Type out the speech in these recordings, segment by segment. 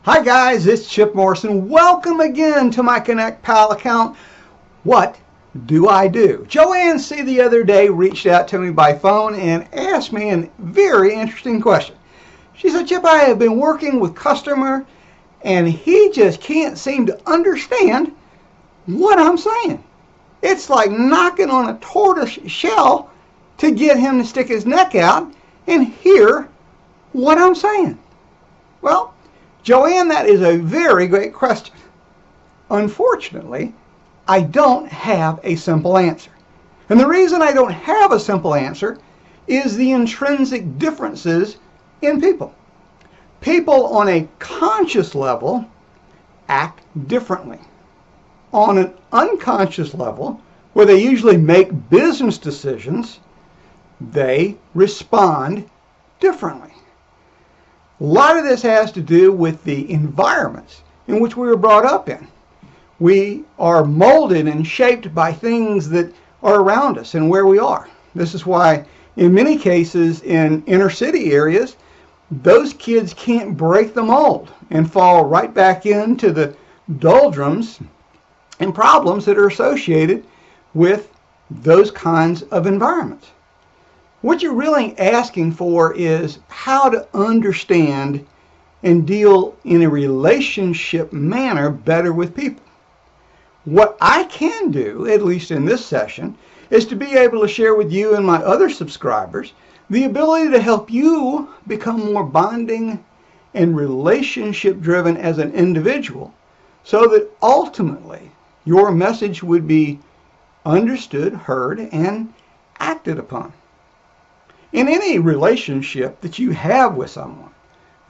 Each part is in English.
Hi guys, it's Chip Morrison. Welcome again to my ConnectPal account. What do I do? Joanne C. the other day reached out to me by phone and asked me a very interesting question. She said, Chip, I have been working with customer and he just can't seem to understand what I'm saying. It's like knocking on a tortoise shell to get him to stick his neck out and hear what I'm saying. Well, Joanne, that is a very great question. Unfortunately, I don't have a simple answer. And the reason I don't have a simple answer is the intrinsic differences in people. People on a conscious level act differently. On an unconscious level, where they usually make business decisions, they respond differently. A lot of this has to do with the environments in which we were brought up in. We are molded and shaped by things that are around us and where we are. This is why in many cases in inner city areas, those kids can't break the mold and fall right back into the doldrums and problems that are associated with those kinds of environments. What you're really asking for is how to understand and deal in a relationship manner better with people. What I can do, at least in this session, is to be able to share with you and my other subscribers the ability to help you become more bonding and relationship driven as an individual so that ultimately your message would be understood, heard, and acted upon. In any relationship that you have with someone,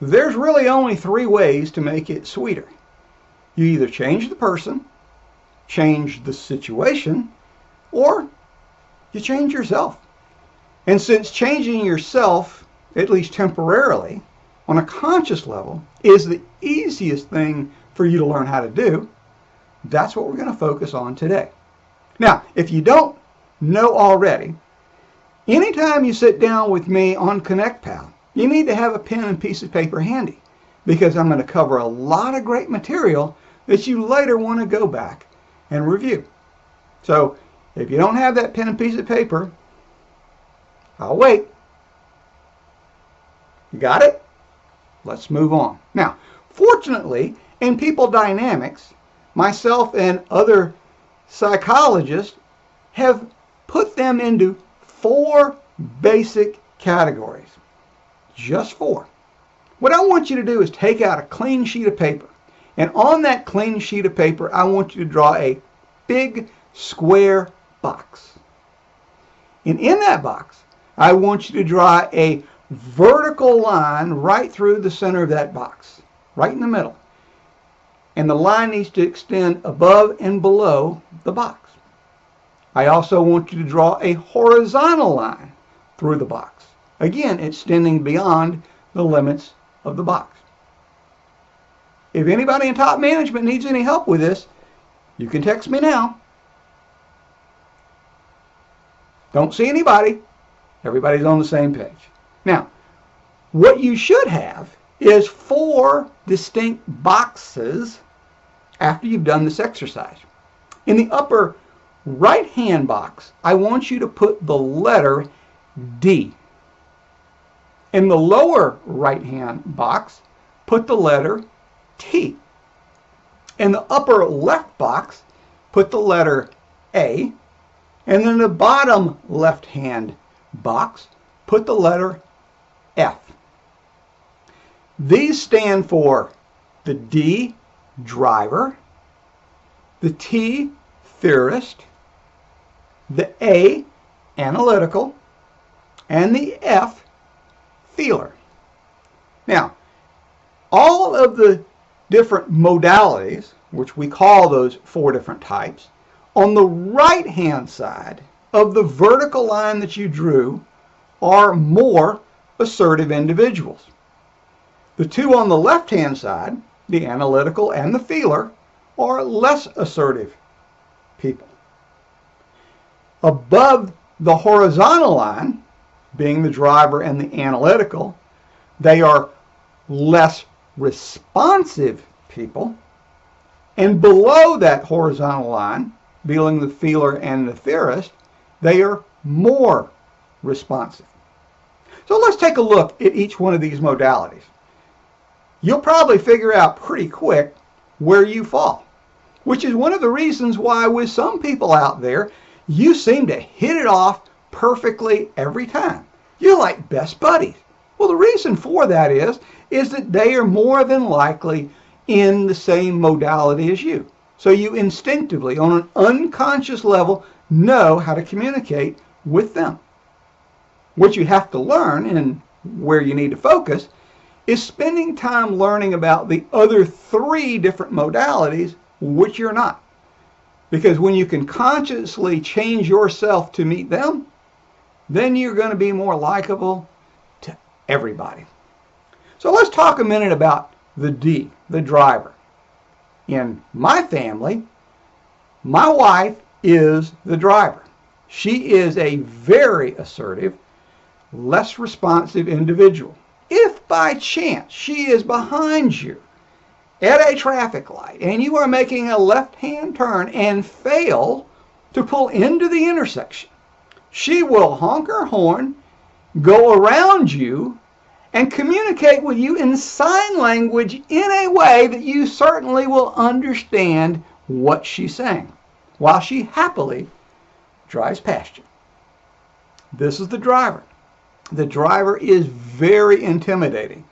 there's really only three ways to make it sweeter. You either change the person, change the situation, or you change yourself. And since changing yourself, at least temporarily, on a conscious level, is the easiest thing for you to learn how to do, that's what we're going to focus on today. Now, if you don't know already, anytime you sit down with me on ConnectPal, you need to have a pen and piece of paper handy because I'm going to cover a lot of great material that you later want to go back and review. So if you don't have that pen and piece of paper, I'll wait. You got it? Let's move on. Now, fortunately, in people dynamics, myself and other psychologists have put them into four basic categories. Just four. What I want you to do is take out a clean sheet of paper. And on that clean sheet of paper, I want you to draw a big square box. And in that box, I want you to draw a vertical line right through the center of that box, right in the middle. And the line needs to extend above and below the box. I also want you to draw a horizontal line through the box. Again, extending beyond the limits of the box. If anybody in top management needs any help with this, you can text me now. Don't see anybody. Everybody's on the same page. Now, what you should have is four distinct boxes after you've done this exercise. In the upper right-hand box, I want you to put the letter D. In the lower right-hand box, put the letter T. In the upper left box, put the letter A. And in the bottom left-hand box, put the letter F. These stand for the D, driver, the T, theorist, the A, analytical, and the F, feeler. Now, all of the different modalities, which we call those four different types, on the right-hand side of the vertical line that you drew are more assertive individuals. The two on the left-hand side, the analytical and the feeler, are less assertive people. Above the horizontal line, being the driver and the analytical, they are less responsive people, and below that horizontal line, being the feeler and the theorist, they are more responsive. So let's take a look at each one of these modalities. You'll probably figure out pretty quick where you fall, which is one of the reasons why with some people out there, you seem to hit it off perfectly every time. You're like best buddies. Well, the reason for that is that they are more than likely in the same modality as you. So you instinctively, on an unconscious level, know how to communicate with them. What you have to learn, and where you need to focus, is spending time learning about the other 3 different modalities which you're not. Because when you can consciously change yourself to meet them, then you're going to be more likable to everybody. So let's talk a minute about the D, the driver. In my family, my wife is the driver. She is a very assertive, less responsive individual. If by chance she is behind you at a traffic light and you are making a left-hand turn and fail to pull into the intersection, she will honk her horn, go around you, and communicate with you in sign language in a way that you certainly will understand what she's saying, while she happily drives past you. This is the driver. The driver is very intimidating.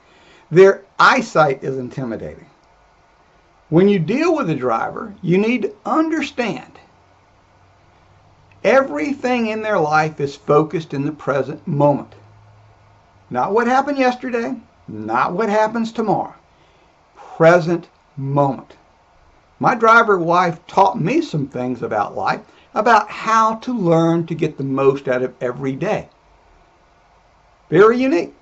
Their eyesight is intimidating. When you deal with a driver, you need to understand everything in their life is focused in the present moment. Not what happened yesterday, not what happens tomorrow. Present moment. My driver wife taught me some things about life, about how to learn to get the most out of every day. Very unique.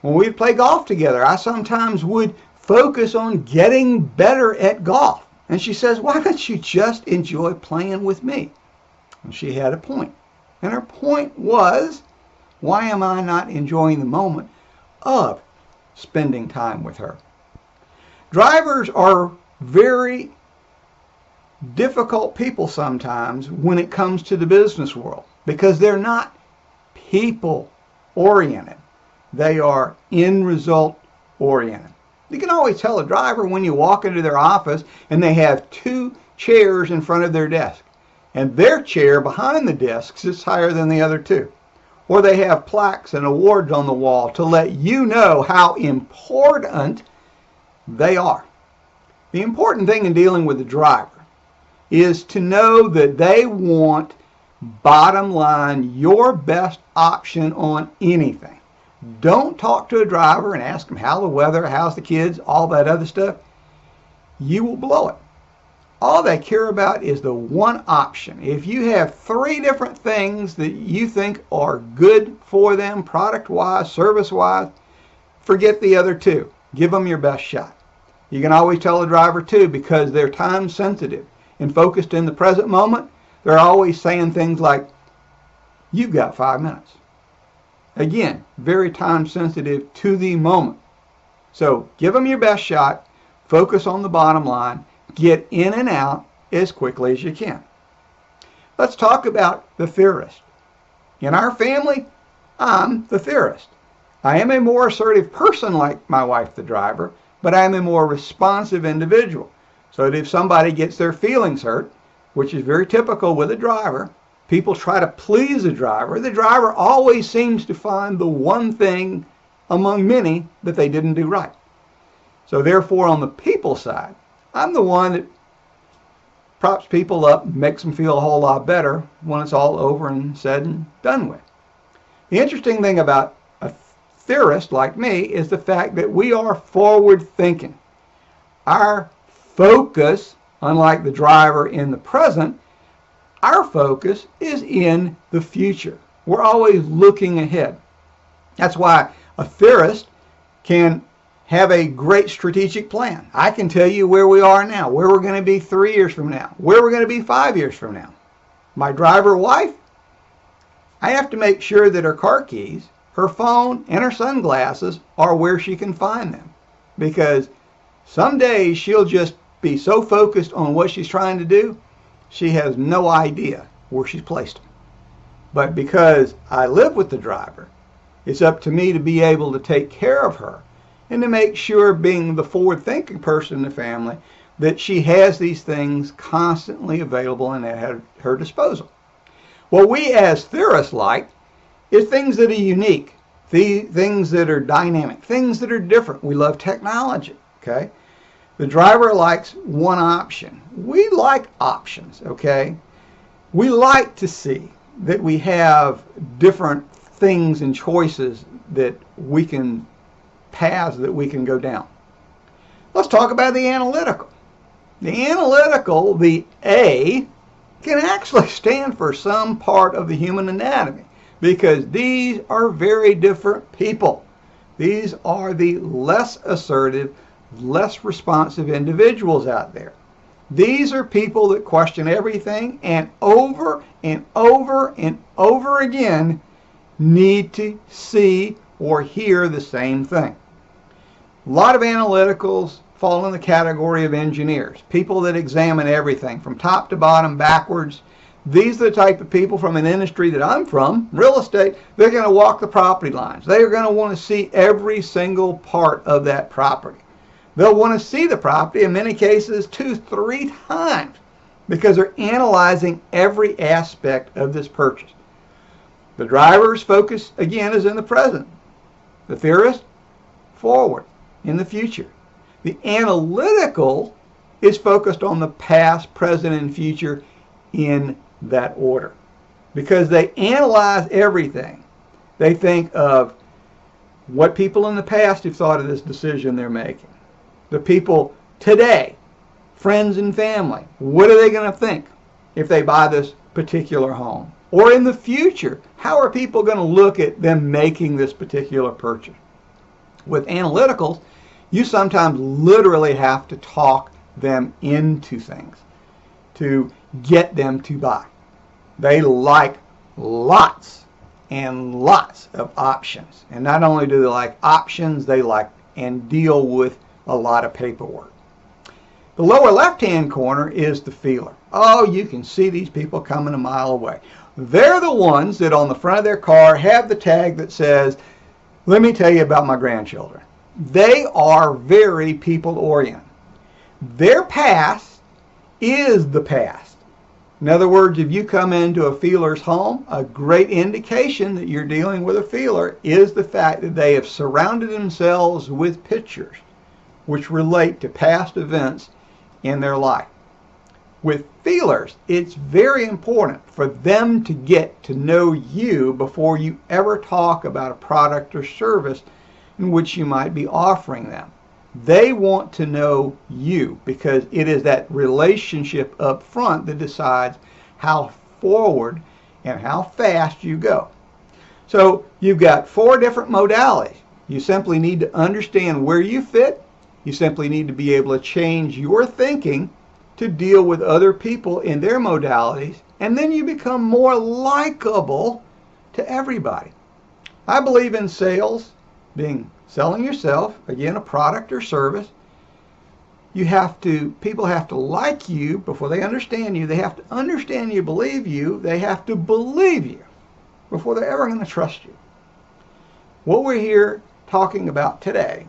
When we'd play golf together, I sometimes would focus on getting better at golf. And she says, why don't you just enjoy playing with me? And she had a point. And her point was, why am I not enjoying the moment of spending time with her? Drivers are very difficult people sometimes when it comes to the business world because they're not people oriented. They are end result oriented. You can always tell a driver when you walk into their office and they have 2 chairs in front of their desk and their chair behind the desk sits higher than the other 2. Or they have plaques and awards on the wall to let you know how important they are. The important thing in dealing with the driver is to know that they want, bottom line, your best option on anything. Don't talk to a driver and ask them how the weather, how's the kids, all that other stuff. You will blow it. All they care about is the one option. If you have 3 different things that you think are good for them, product-wise, service-wise, forget the other 2. Give them your best shot. You can always tell a driver too, because they're time sensitive and focused in the present moment, they're always saying things like, you've got 5 minutes. Again, very time sensitive to the moment. So give them your best shot, focus on the bottom line, get in and out as quickly as you can. Let's talk about the theorist. In our family, I'm the theorist. I am a more assertive person like my wife, the driver, but I am a more responsive individual. So that if somebody gets their feelings hurt, which is very typical with a driver, people try to please a driver. The driver always seems to find the one thing among many that they didn't do right. So therefore, on the people side, I'm the one that props people up, makes them feel a whole lot better when it's all over and said and done with. The interesting thing about a theorist like me is the fact that we are forward thinking. Our focus, unlike the driver in the present, our focus is in the future. We're always looking ahead. That's why a theorist can have a great strategic plan. I can tell you where we are now, where we're going to be 3 years from now, where we're going to be 5 years from now. My driver wife, I have to make sure that her car keys, her phone, and her sunglasses are where she can find them. because some days she'll just be so focused on what she's trying to do, she has no idea where she's placed them. But because I live with the driver, it's up to me to be able to take care of her and to make sure, being the forward-thinking person in the family, that she has these things constantly available and at her disposal. What we as theorists like is things that are unique, things that are dynamic, things that are different. We love technology, okay? The driver likes one option. We like options, okay? We like to see that we have different things and choices that we can, paths that we can go down. Let's talk about the analytical. The analytical, the A, can actually stand for some part of the human anatomy, because these are very different people. These are the less assertive, less responsive individuals out there. These are people that question everything and over and over and over again need to see or hear the same thing. A lot of analyticals fall in the category of engineers, people that examine everything from top to bottom, backwards. These are the type of people from an industry that I'm from, real estate. They're going to walk the property lines. They are going to want to see every single part of that property. They'll want to see the property in many cases 2-3 times because they're analyzing every aspect of this purchase. The driver's focus, again, is in the present. The theorist, forward, in the future. The analytical is focused on the past, present, and future in that order, because they analyze everything. They think of what people in the past have thought of this decision they're making. The people today, friends and family, what are they going to think if they buy this particular home? Or in the future, how are people going to look at them making this particular purchase? With analyticals, you sometimes literally have to talk them into things to get them to buy. They like lots and lots of options. And not only do they like options, they like and deal with a lot of paperwork. The lower left-hand corner is the feeler. Oh, you can see these people coming a mile away. They're the ones that on the front of their car have the tag that says, "Let me tell you about my grandchildren." They are very people-oriented. Their past is the past. In other words, if you come into a feeler's home, a great indication that you're dealing with a feeler is the fact that they have surrounded themselves with pictures which relate to past events in their life. With feelers, it's very important for them to get to know you before you ever talk about a product or service in which you might be offering them. They want to know you because it is that relationship up front that decides how forward and how fast you go. So you've got 4 different modalities. You simply need to understand where you fit. You simply need to be able to change your thinking to deal with other people in their modalities, and then you become more likable to everybody. I believe in sales being selling yourself, again, a product or service. People have to like you before they understand you. They have to understand you, believe you. They have to believe you before they're ever going to trust you. What we're here talking about today,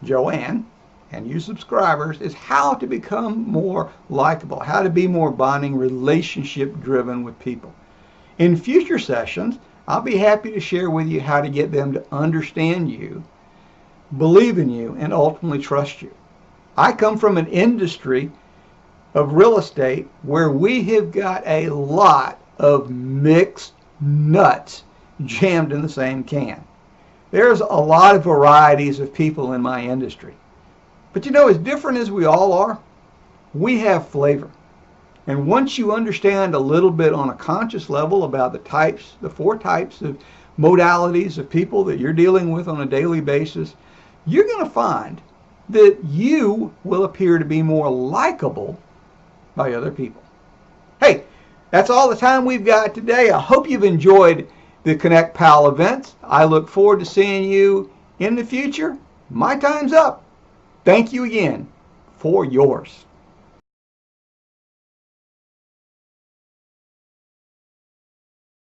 Joanne, and you subscribers, is how to become more likable, how to be more bonding, relationship driven with people. In future sessions, I'll be happy to share with you how to get them to understand you, believe in you, and ultimately trust you. I come from an industry of real estate where we have got a lot of mixed nuts jammed in the same can. There's a lot of varieties of people in my industry. But you know, as different as we all are, we have flavor. And once you understand a little bit on a conscious level about the 4 types of modalities of people that you're dealing with on a daily basis, you're going to find that you will appear to be more likable by other people. Hey, that's all the time we've got today. I hope you've enjoyed the Connect Pal events. I look forward to seeing you in the future. My time's up. Thank you again for yours.